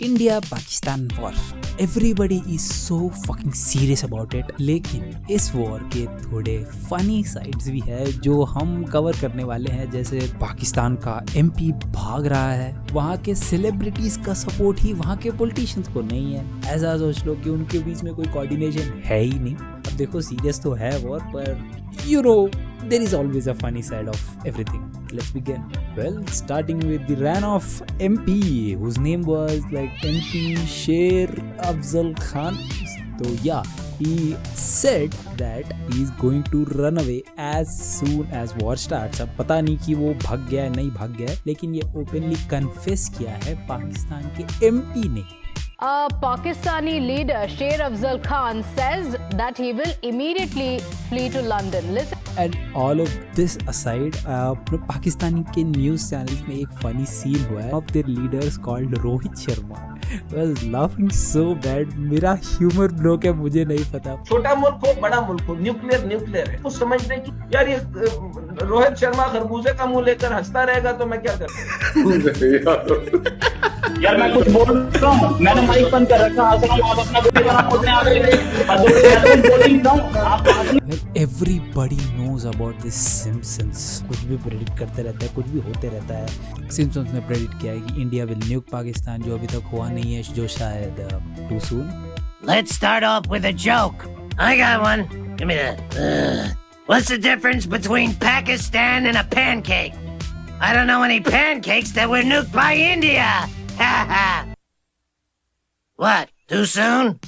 India Pakistan war, everybody is so fucking serious about it, लेकिन इस war के थोड़े फनी साइड्स भी है जो हम कवर करने वाले हैं। जैसे पाकिस्तान का एमपी भाग रहा है, वहाँ के सेलिब्रिटीज का सपोर्ट ही वहाँ के पॉलिटिशियंस को नहीं है। ऐसा सोच लो कि उनके बीच में कोई कोऑर्डिनेशन है ही नहीं। अब देखो सीरियस तो है वॉर, पर you know there is always a funny side of everything. Let's begin. Well, starting with the run of MP, whose name was like MP Sher Afzal Khan. So yeah, he said that he is going to run away as soon as war starts. अब पता नहीं कि वो भाग गया है नहीं भाग गया है, लेकिन ये openly confess किया है पाकिस्तान के MP ने। Pakistani leader Sher Afzal Khan says that he will immediately flee to London. Listen. And all of this aside, Pakistani के न्यूज़ चैनल्स में एक फनी सीन हुआ है of their leaders called Rohit Sharma. I was laughing so bad. मेरा humour block है, मुझे नहीं पता। छोटा मुल्क हो बड़ा मुल्क हो, न्यूक्लियर है, तो समझते हैं कि यार ये रोहित शर्मा खरबूजे का मुंह लेकर हंसता रहेगा तो मैं क्या करूं। यार मैं कुछ बोल रहा हूँ, मैंने माइक बंद कर रखा, हंस रहा हूँ, आप अपना वीडियो बना बोलते हैं। Everybody knows about this Simpsons. कुछ भी प्रेडिक्ट करते रहता है, कुछ भी होते रहता है। Simpsons ने प्रेडिक्ट किया है कि इंडिया विल न्यूक पाकिस्तान, जो अभी तक हुआ नहीं है, जो शायद too soon. Let's start off with a joke. I got one. Give me that. What's the difference between Pakistan and a pancake? I don't know any pancakes that were nuked by India. Ha ha. What? Too soon?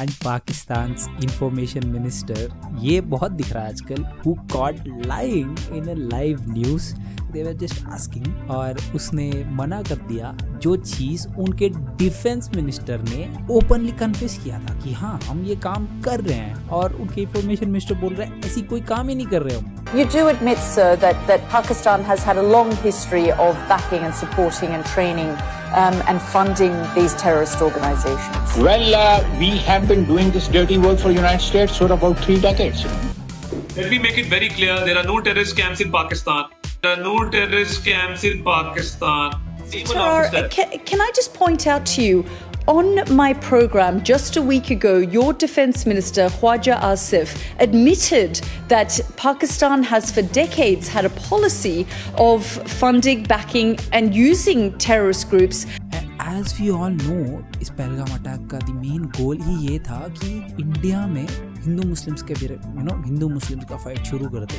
And Pakistan's information minister, ये बहुत दिख रहा है आजकल, who caught lying in a live news. They were just asking, और उसने मना कर दिया जो चीज उनके डिफेंस मिनिस्टर ने ओपनली कन्फेस किया था कि हाँ हम ये काम कर रहे हैं, और उनके इंफॉर्मेशन मिनिस्टर बोल रहे हैं ऐसी कोई काम ही नहीं कर रहे हम। You do admit, sir, that Pakistan has had a long history of backing and supporting and training and funding these terrorist organizations. Well, we have been doing this dirty work for United States for about 3 decades. Let me make it very clear: there are no terrorist camps in Pakistan. There are no terrorist camps in Pakistan. Can I just point out to you, on my program just a week ago, your defense minister Khwaja Asif admitted that Pakistan has for decades had a policy of funding, backing and using terrorist groups. As we all know, इस Pahalgam attack का the main goal ही ये था कि India में Hindu Muslims के Hindu Muslims का fight शुरू कर दे।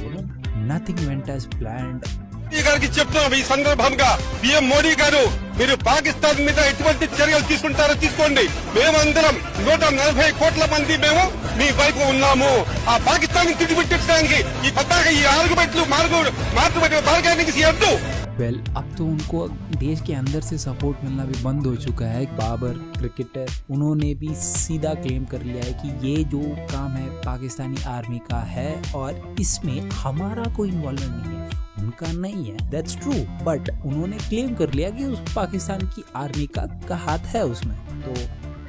Nothing went as planned. ఈ గారికి చెప్తున్నాం ఈ సందర్భంగా పిఎం మోడీ గారు మీరు పాకిస్తాన్ మీద ఎటువంటి చర్యలు తీసుకుంటారో తీసుకోండి, మేమందరం 140 కోట్ల మంది మేము మీ వైపు ఉన్నాము। ఆ పాకిస్తాన్ తిడిపెట్టడానికి ఈ పతాక ఈ ఆర్గ్యుమెంట్లు మార్గడానికి చేయొద్దు। वेल, अब तो उनको देश के अंदर से सपोर्ट मिलना भी बंद हो चुका है। बाबर क्रिकेटर, उन्होंने भी सीधा क्लेम कर लिया है कि ये जो काम है पाकिस्तानी आर्मी का है और इसमें हमारा कोई इन्वॉल्वमेंट नहीं है, उनका नहीं है। दैट्स ट्रू, बट उन्होंने क्लेम कर लिया कि उस पाकिस्तान की आर्मी का हाथ है उसमें। तो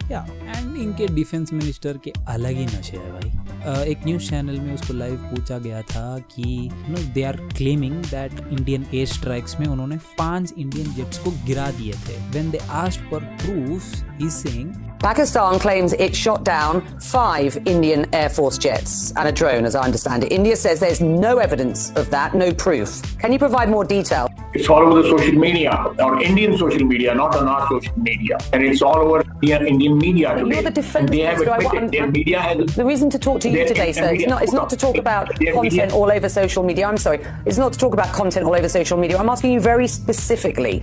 क्या, एंड इनके डिफेंस मिनिस्टर के अलग ही नशे है भाई। एक न्यूज़ चैनल में उसको लाइव पूछा गया था कि they are claiming that Indian air strikes में उन्होंने 5 इंडियन जेट्स को गिरा दिए थे। When they asked for proof, he is saying Pakistan claims it shot down 5 Indian Air Force jets and a drone, as I understand it. India says there's no evidence of that, no proof. Can you provide more detail? It's all over the social media, on Indian social media, not on our social media. And it's all over Indian media today. You're the defense they have admitted, their media has... The reason to talk to you today, sir, it's not to talk about content all over social media. I'm sorry. It's not to talk about content all over social media. I'm asking you very specifically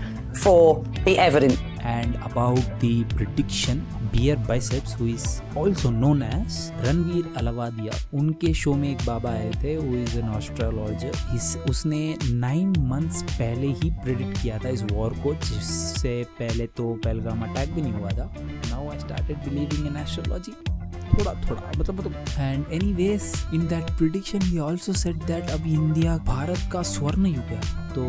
for the evidence. And about the prediction, Beer Biceps, who is also known as Ranveer Allahbadia, उनके show में एक बाबा आए थे, who is an astrologer. उसने 9 months पहले ही predict किया था इस वॉर को, जिससे पहले तो पहलगाम अटैक भी नहीं हुआ था। Now I started believing in astrology. थोड़ा मतलब and anyways in that prediction he also said that अब इंडिया भारत का स्वर्ण युग है। तो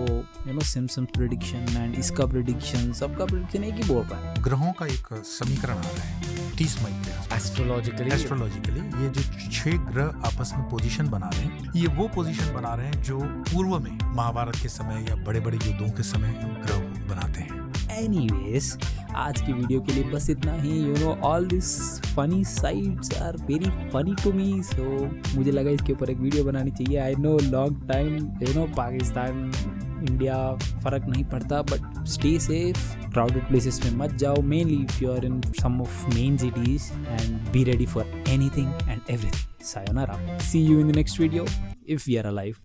सिम्पसन्स प्रेडिक्शन एंड इसका प्रेडिक्शन, सबका प्रेडिक्शन एक ही बोल रहा है। ग्रहों का एक समीकरण आ रहा है 30 मई के एस्ट्रोलॉजिकली ये जो 6 ग्रह आपस में पोजीशन बना रहे हैं, ये वो पोजीशन बना रहे हैं जो पूर्व में महाभारत के समय या बड़े बड़े युद्धों के समय ग्रह बनाते हैं। Anyways, आज की वीडियो के लिए बस इतना ही। You know all this funny sides are very funny to me, so मुझे लगा इसके ऊपर एक वीडियो बनानी चाहिए। I know long time, you know Pakistan India फ़र्क नहीं पड़ता, but stay safe, crowded places में मत जाओ, mainly if you are in some of main cities, and be ready for anything and everything. Sayonara. See you in the next video if we are alive.